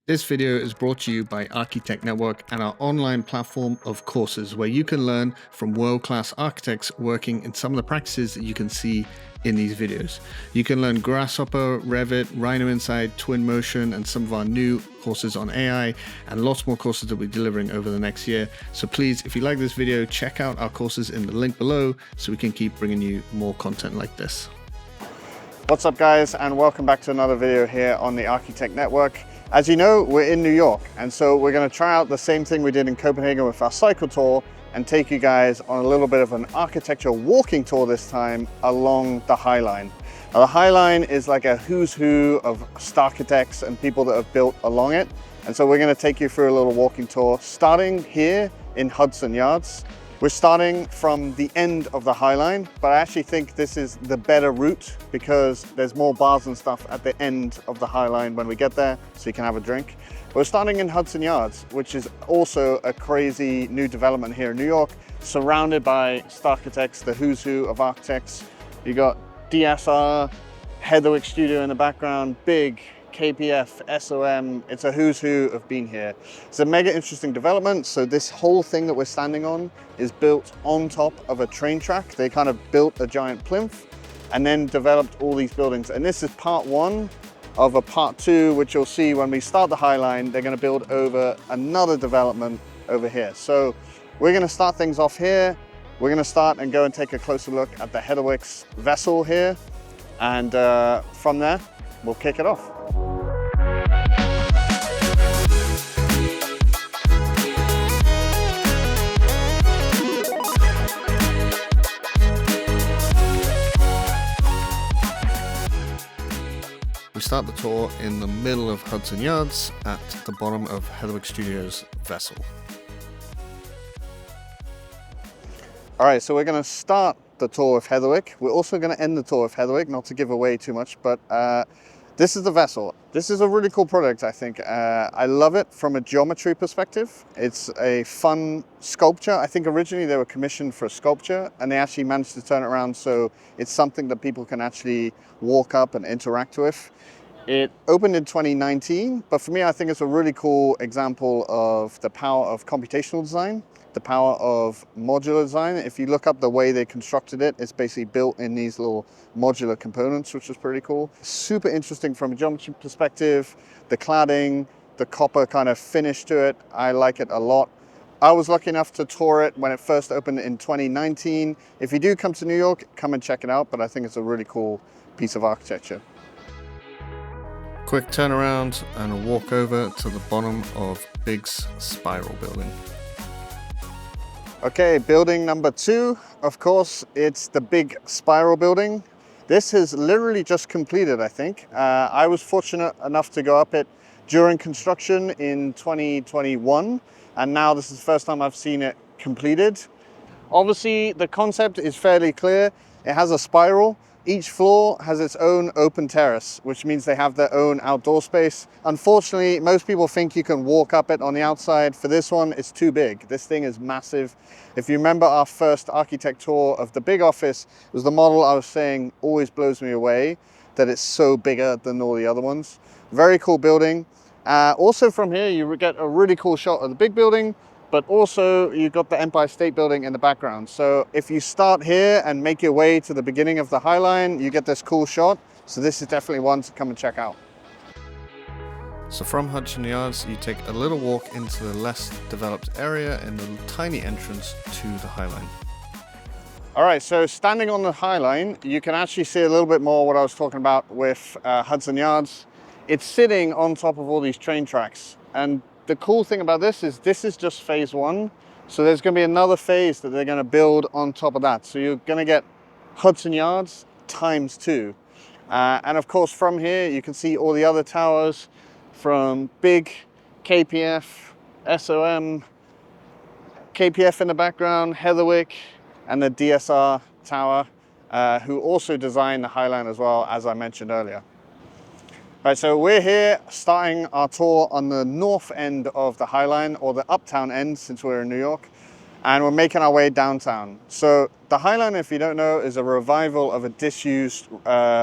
This video is brought to you by Archi-Tech Network and our online platform of courses where you can learn from world-class architects working in some of the practices that you can see in these videos. You can learn Grasshopper, Revit, Rhino Inside, Twinmotion, and some of our new courses on AI, and lots more courses that we're delivering over the next year. So please, if you like this video, check out our courses in the link below so we can keep bringing you more content like this. What's up guys, and welcome back to another video here on the ArchiTech Network. As you know, we're in New York, and so we're going to try out the same thing we did in Copenhagen with our cycle tour and take you guys on a little bit of an architecture walking tour this time along the Highline. Now, the Highline is like a who's who of Startchitects and people that have built along it, and so we're going to take you through a little walking tour starting here in Hudson Yards. We're starting from the end of the Highline, but I actually think this is the better route because there's more bars and stuff at the end of the Highline when we get there, so you can have a drink. We're starting in Hudson Yards, which is also a crazy new development here in New York, surrounded by Startchitects, the who's who of architects. You got DSR, Heatherwick Studio in the background, big KPF, SOM, it's a who's who of being here. It's a mega interesting development. So this whole thing that we're standing on is built on top of a train track. They kind of built a giant plinth and then developed all these buildings. And this is part one of a part two, which you'll see when we start the Highline. They're going to build over another development over here. So we're going to start things off here. We're going to start and go and take a closer look at the Heatherwick's vessel here. And from there, we'll kick it off. We start the tour in the middle of Hudson Yards at the bottom of Heatherwick Studio's vessel. All right, so we're going to start the tour of Heatherwick. We're also going to end the tour of Heatherwick, not to give away too much, but this is the vessel. This is a really cool product, I think. I love it from a geometry perspective. It's a fun sculpture. I think originally they were commissioned for a sculpture, and they actually managed to turn it around so it's something that people can actually walk up and interact with. It opened in 2019, but for me, I think it's a really cool example of the power of computational design, the power of modular design. If you look up the way they constructed it, it's basically built in these little modular components, which is pretty cool. Super interesting from a geometry perspective, the cladding, the copper kind of finish to it. I like it a lot. I was lucky enough to tour it when it first opened in 2019. If you do come to New York, come and check it out, but I think it's a really cool piece of architecture. Quick turnaround and a walk over to the bottom of Big's spiral building. Okay, building number two, of course, it's the big spiral building. This is literally just completed, I think. I was fortunate enough to go up it during construction in 2021, and now this is the first time I've seen it completed. Obviously, the concept is fairly clear. It has a spiral. Each floor has its own open terrace, which means they have their own outdoor space. Unfortunately, most people think you can walk up it on the outside. For this one, it's too big. This thing is massive. If you remember our first architect tour of the big office, it was the model I was saying always blows me away, that it's so bigger than all the other ones. Very cool building. Also from here, you get a really cool shot of the big building, but also you've got the Empire State Building in the background. So if you start here and make your way to the beginning of the Highline, you get this cool shot. So this is definitely one to come and check out. So from Hudson Yards, you take a little walk into the less developed area and the tiny entrance to the Highline. All right, so standing on the Highline, you can actually see a little bit more what I was talking about with Hudson Yards. It's sitting on top of all these train tracks. And the cool thing about this is just phase one. So there's going to be another phase that they're going to build on top of that. So you're going to get Hudson Yards times two. And of course, from here, you can see all the other towers from Big, KPF, SOM, KPF in the background, Heatherwick, and the DSR tower, who also designed the Highline as well, as I mentioned earlier. Right, so we're here starting our tour on the north end of the Highline, or the uptown end since we're in New York, and we're making our way downtown. So the Highline, if you don't know, is a revival of a disused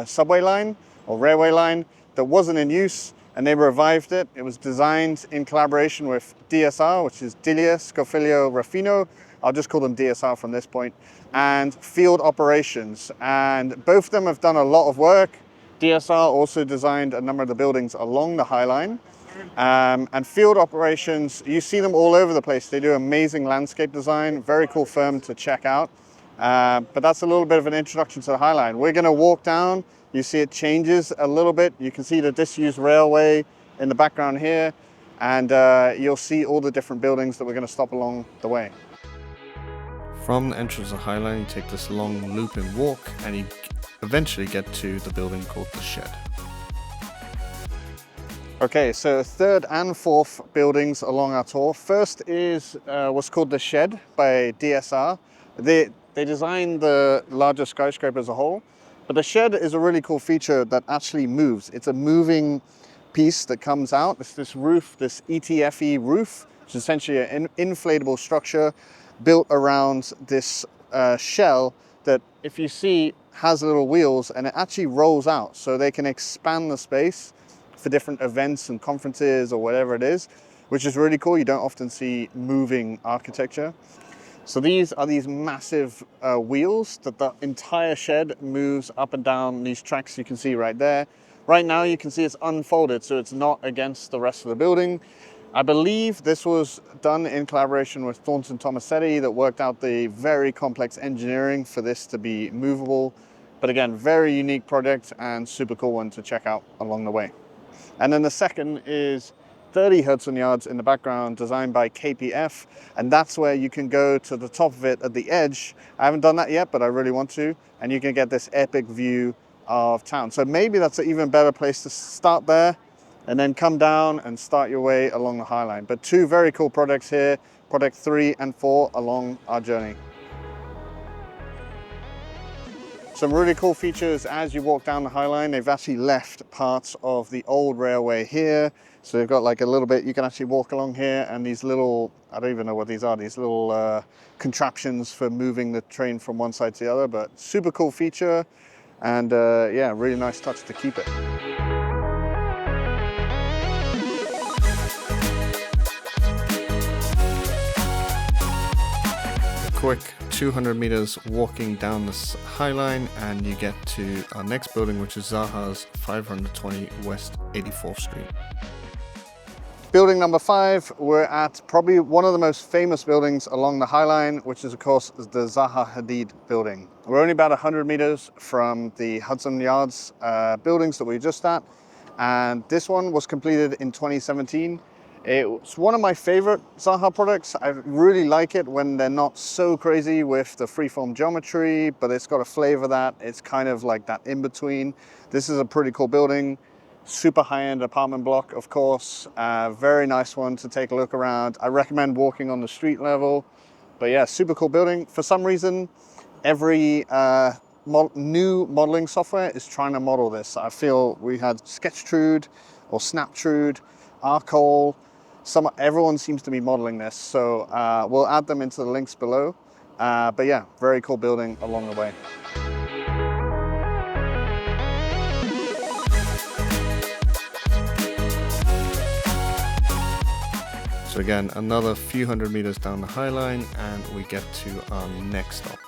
subway line or railway line that wasn't in use and they revived it. It was designed in collaboration with DSR, which is Diller Scofidio Renfro. I'll just call them DSR from this point, and field operations. And both of them have done a lot of work. DSR also designed a number of the buildings along the Highline. And field operations, you see them all over the place. They do amazing landscape design, very cool firm to check out. But that's a little bit of an introduction to the Highline. We're gonna walk down, you see it changes a little bit. You can see the disused railway in the background here, and you'll see all the different buildings that we're gonna stop along the way. From the entrance of the Highline, you take this long looping walk and you eventually get to the building called the Shed. Okay, so third and fourth buildings along our tour. First is what's called the Shed by DSR. They designed the larger skyscraper as a whole, but the Shed is a really cool feature that actually moves. It's a moving piece that comes out. It's this roof, this ETFE roof, which is essentially an inflatable structure built around this shell that, if you see, has little wheels, and it actually rolls out, so they can expand the space for different events and conferences or whatever it is, which is really cool. You don't often see moving architecture. So these are these massive wheels that the entire Shed moves up and down these tracks you can see right there. Right now you can see it's unfolded, so it's not against the rest of the building. I believe this was done in collaboration with Thornton Tomasetti that worked out the very complex engineering for this to be movable. But again, very unique project and super cool one to check out along the way. And then the second is 30 Hudson Yards in the background, designed by KPF. And that's where you can go to the top of it at the edge. I haven't done that yet, but I really want to. And you can get this epic view of town. So maybe that's an even better place to start there and then come down and start your way along the Highline. But two very cool projects here, project 3 and 4 along our journey. Some really cool features as you walk down the Highline. They've actually left parts of the old railway here. So they've got like a little bit, you can actually walk along here, and these little, I don't even know what these are, these little contraptions for moving the train from one side to the other, but super cool feature. And yeah, really nice touch to keep it. Quick 200 meters walking down this Highline and you get to our next building, which is Zaha's 520 West 84th Street. Building number 5, we're at probably one of the most famous buildings along the Highline, which is of course the Zaha Hadid building. We're only about 100 meters from the Hudson Yards buildings that we were just at, and this one was completed in 2017. It's one of my favorite Zaha products. I really like it when they're not so crazy with the freeform geometry, but it's got a flavor that it's kind of like that in between. This is a pretty cool building, super high-end apartment block, of course. Very nice one to take a look around. I recommend walking on the street level, but yeah, super cool building. For some reason, every new modeling software is trying to model this. I feel we had Sketchtrude or Snaptrude, Arcol. Everyone seems to be modeling this, so we'll add them into the links below. But yeah, very cool building along the way. So again, another few hundred meters down the Highline and we get to our next stop,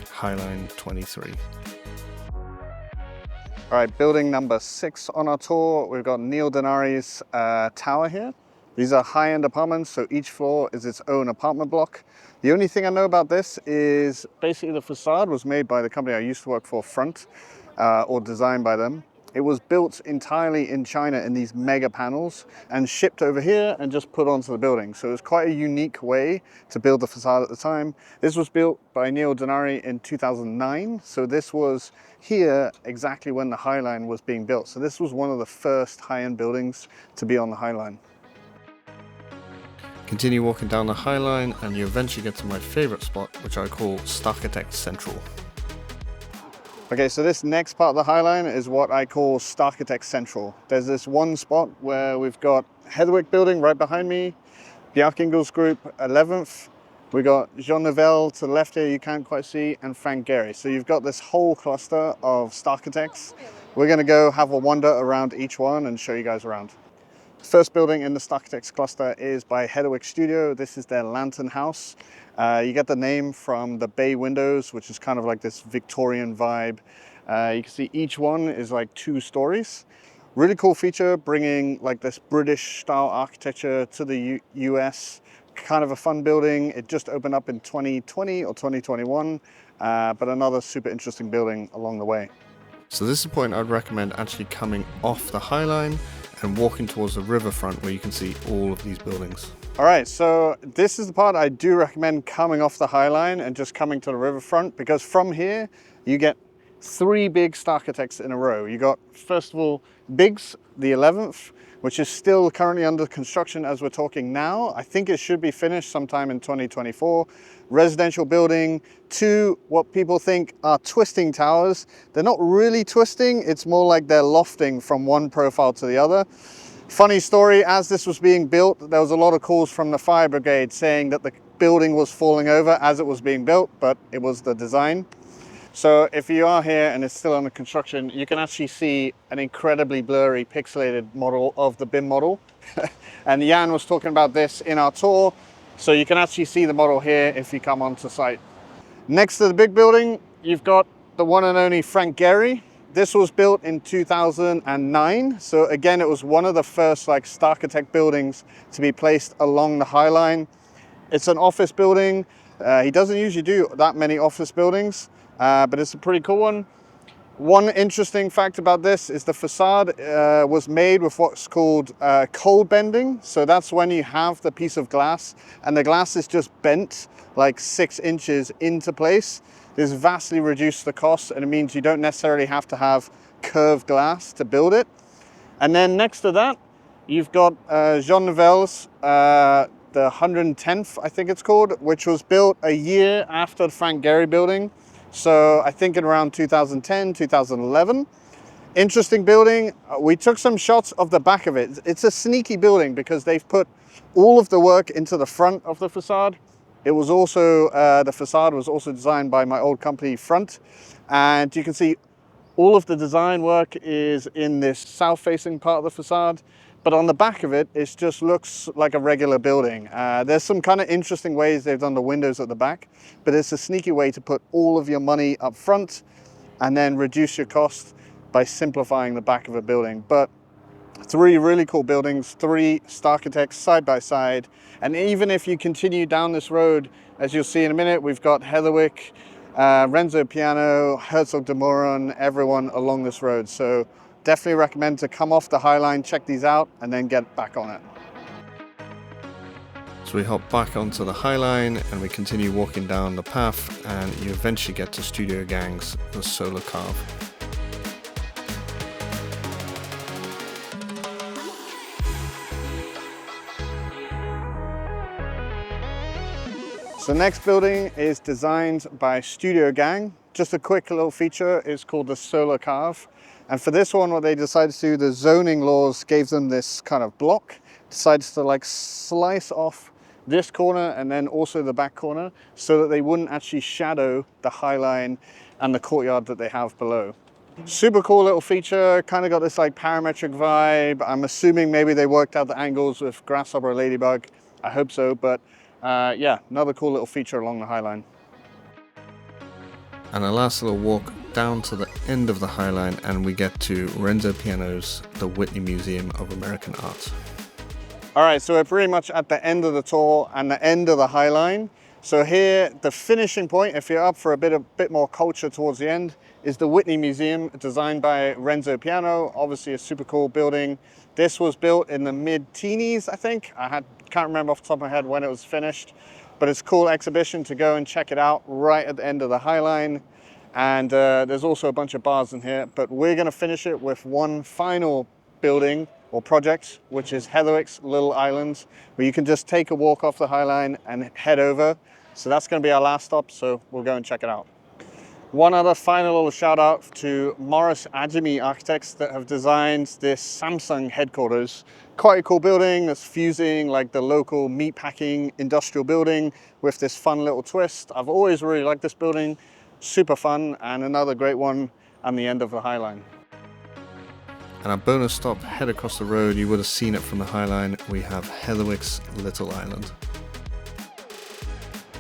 Highline 23. All right, building number 6 on our tour. We've got Neil Denari's tower here. These are high-end apartments, so each floor is its own apartment block. The only thing I know about this is basically the facade was made by the company I used to work for, Front, or designed by them. It was built entirely in China in these mega panels and shipped over here and just put onto the building. So it was quite a unique way to build the facade at the time. This was built by Neil Denari in 2009. So this was here exactly when the Highline was being built. So this was one of the first high-end buildings to be on the Highline. Continue walking down the Highline and you eventually get to my favorite spot, which I call Startchitects Central. Okay, so this next part of the Highline is what I call Startchitects Central. There's this one spot where we've got Heatherwick building right behind me, Bjarke Ingels Group, 11th. We got Joan Nouveau to the left here, you can't quite see, and Gehry. So you've got this whole cluster of Startchitects We're going to go have a wander around each one and show you guys around. First building in the Startchitects cluster is by Heatherwick Studio. This is their lantern house. You get the name from the bay windows, which is kind of like this Victorian vibe. You can see each one is like 2 stories. Really cool feature, bringing like this British style architecture to the US. Kind of a fun building. It just opened up in 2020 or 2021, but another super interesting building along the way. So this is the point I'd recommend actually coming off the Highline and walking towards the riverfront where you can see all of these buildings. All right, so this is the part I do recommend coming off the Highline and just coming to the riverfront, because from here you get 3 big Startchitects in a row. You got, first of all, Biggs, the 11th, which is still currently under construction as we're talking now. I think it should be finished sometime in 2024. Residential building. 2, what people think are twisting towers. They're not really twisting, it's more like they're lofting from one profile to the other. Funny story, as this was being built, there was a lot of calls from the fire brigade saying that the building was falling over as it was being built, but it was the design. So if you are here and it's still under construction, you can actually see an incredibly blurry pixelated model of the BIM model. And Jan was talking about this in our tour. So you can actually see the model here if you come onto site. Next to the big building, you've got the one and only Frank Gehry. This was built in 2009. So again, it was one of the first like Startchitect buildings to be placed along the Highline. It's an office building. He doesn't usually do that many office buildings. But it's a pretty cool one. One interesting fact about this is the facade was made with what's called cold bending. So that's when you have the piece of glass and the glass is just bent like 6 inches into place. This vastly reduced the cost, and it means you don't necessarily have to have curved glass to build it. And then next to that, you've got Joan Nouveau's the 110th, I think it's called, which was built a year after the Frank Gehry building. So I think in around 2010, 2011. Interesting building. We took some shots of the back of it. It's a sneaky building because they've put all of the work into the front of the facade. It was also, the facade was also designed by my old company, Front. And you can see all of the design work is in this south-facing part of the facade. But on the back of it, it just looks like a regular building. There's some kind of interesting ways they've done the windows at the back, but it's a sneaky way to put all of your money up front and then reduce your cost by simplifying the back of a building. But 3 really cool buildings, 3 Startchitects side by side. And even if you continue down this road, as you'll see in a minute, we've got Heatherwick, Renzo Piano, Herzog de Meuron, everyone along this road. So definitely recommend to come off the Highline, check these out, and then get back on it. So we hop back onto the Highline and we continue walking down the path, and you eventually get to Studio Gang's the Solar Carve. So the next building is designed by Studio Gang. Just a quick little feature is called the Solar Carve. And for this one, what they decided to do, the zoning laws gave them this kind of block, decided to like slice off this corner and then also the back corner so that they wouldn't actually shadow the Highline and the courtyard that they have below. Super cool little feature, kind of got this like parametric vibe. I'm assuming maybe they worked out the angles with grasshopper or ladybug. I hope so, but yeah, another cool little feature along the Highline. And a last little walk down to the end of the Highline and we get to Renzo Piano's the Whitney Museum of American Art. All right, so we're pretty much at the end of the tour and the end of the Highline. So here, the finishing point, if you're up for a bit more culture towards the end, is the Whitney Museum, designed by Renzo Piano. Obviously a super cool building. This was built in the mid-teenies, I think. Can't remember off the top of my head when it was finished, but it's a cool exhibition to go and check it out right at the end of the Highline. And there's also a bunch of bars in here, but we're gonna finish it with one final building or project, which is Heatherwick's Little Island, where you can just take a walk off the Highline and head over. So that's gonna be our last stop, so we'll go and check it out. One other final little shout out to Morris Adjmi Architects that have designed this Samsung headquarters. Quite a cool building that's fusing like the local meatpacking industrial building with this fun little twist. I've always really liked this building, super fun, and another great one on the end of the Highline. And our bonus stop, head across the road, you would have seen it from the Highline, we have Heatherwick's Little Island.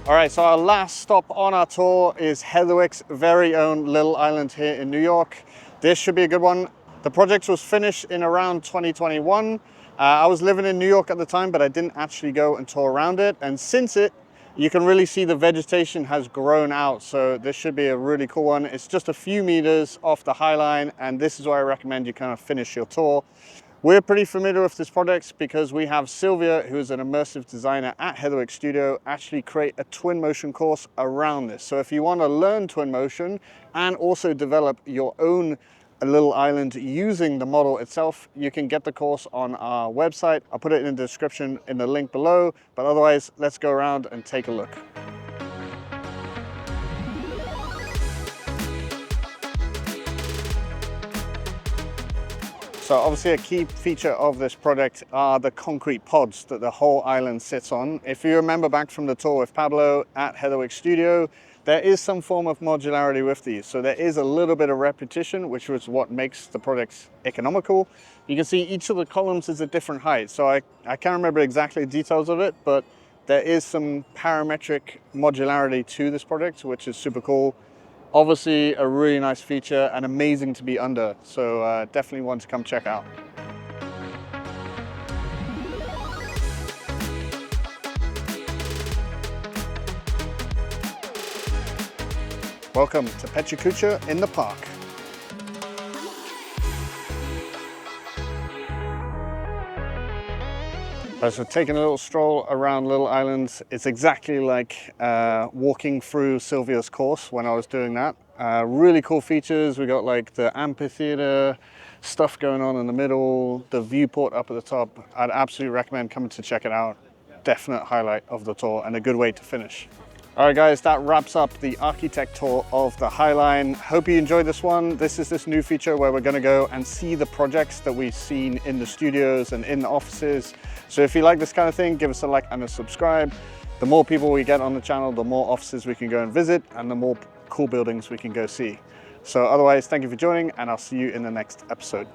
All right, so our last stop on our tour is Heatherwick's very own Little Island here in New York. This should be a good one. The project was finished in around 2021. I was living in New York at the time, but I didn't actually go and tour around it. And since you can really see the vegetation has grown out. So this should be a really cool one. It's just a few meters off the Highline, and this is where I recommend you kind of finish your tour. We're pretty familiar with this project because we have Sylvia, who is an immersive designer at Heatherwick Studio, actually create a twin motion course around this. So if you want to learn twin motion and also develop your own Little Island using the model itself, you can get the course on our website. I'll put it in the description in the link below, but otherwise let's go around and take a look. So obviously a key feature of this project are the concrete pods that the whole island sits on. If you remember back from the tour with Pablo at Heatherwick Studio, there is some form of modularity with these. So there is a little bit of repetition, which is what makes the project economical. You can see each of the columns is a different height. So I can't remember exactly the details of it, but there is some parametric modularity to this project, which is super cool. Obviously a really nice feature and amazing to be under. So definitely one to come check out. Welcome to Pechakucha in the park. So taking a little stroll around Little Island, it's exactly like walking through Sylvia's course when I was doing that. Really cool features. We got like the amphitheater stuff going on in the middle, the viewport up at the top. I'd absolutely recommend coming to check it out. Definite highlight of the tour and a good way to finish. All right guys, that wraps up the ArchiTech tour of the Highline. Hope you enjoyed this one. This is this new feature where we're gonna go and see the projects that we've seen in the studios and in the offices. So if you like this kind of thing, give us a like and a subscribe. The more people we get on the channel, the more offices we can go and visit and the more cool buildings we can go see. So otherwise, thank you for joining and I'll see you in the next episode.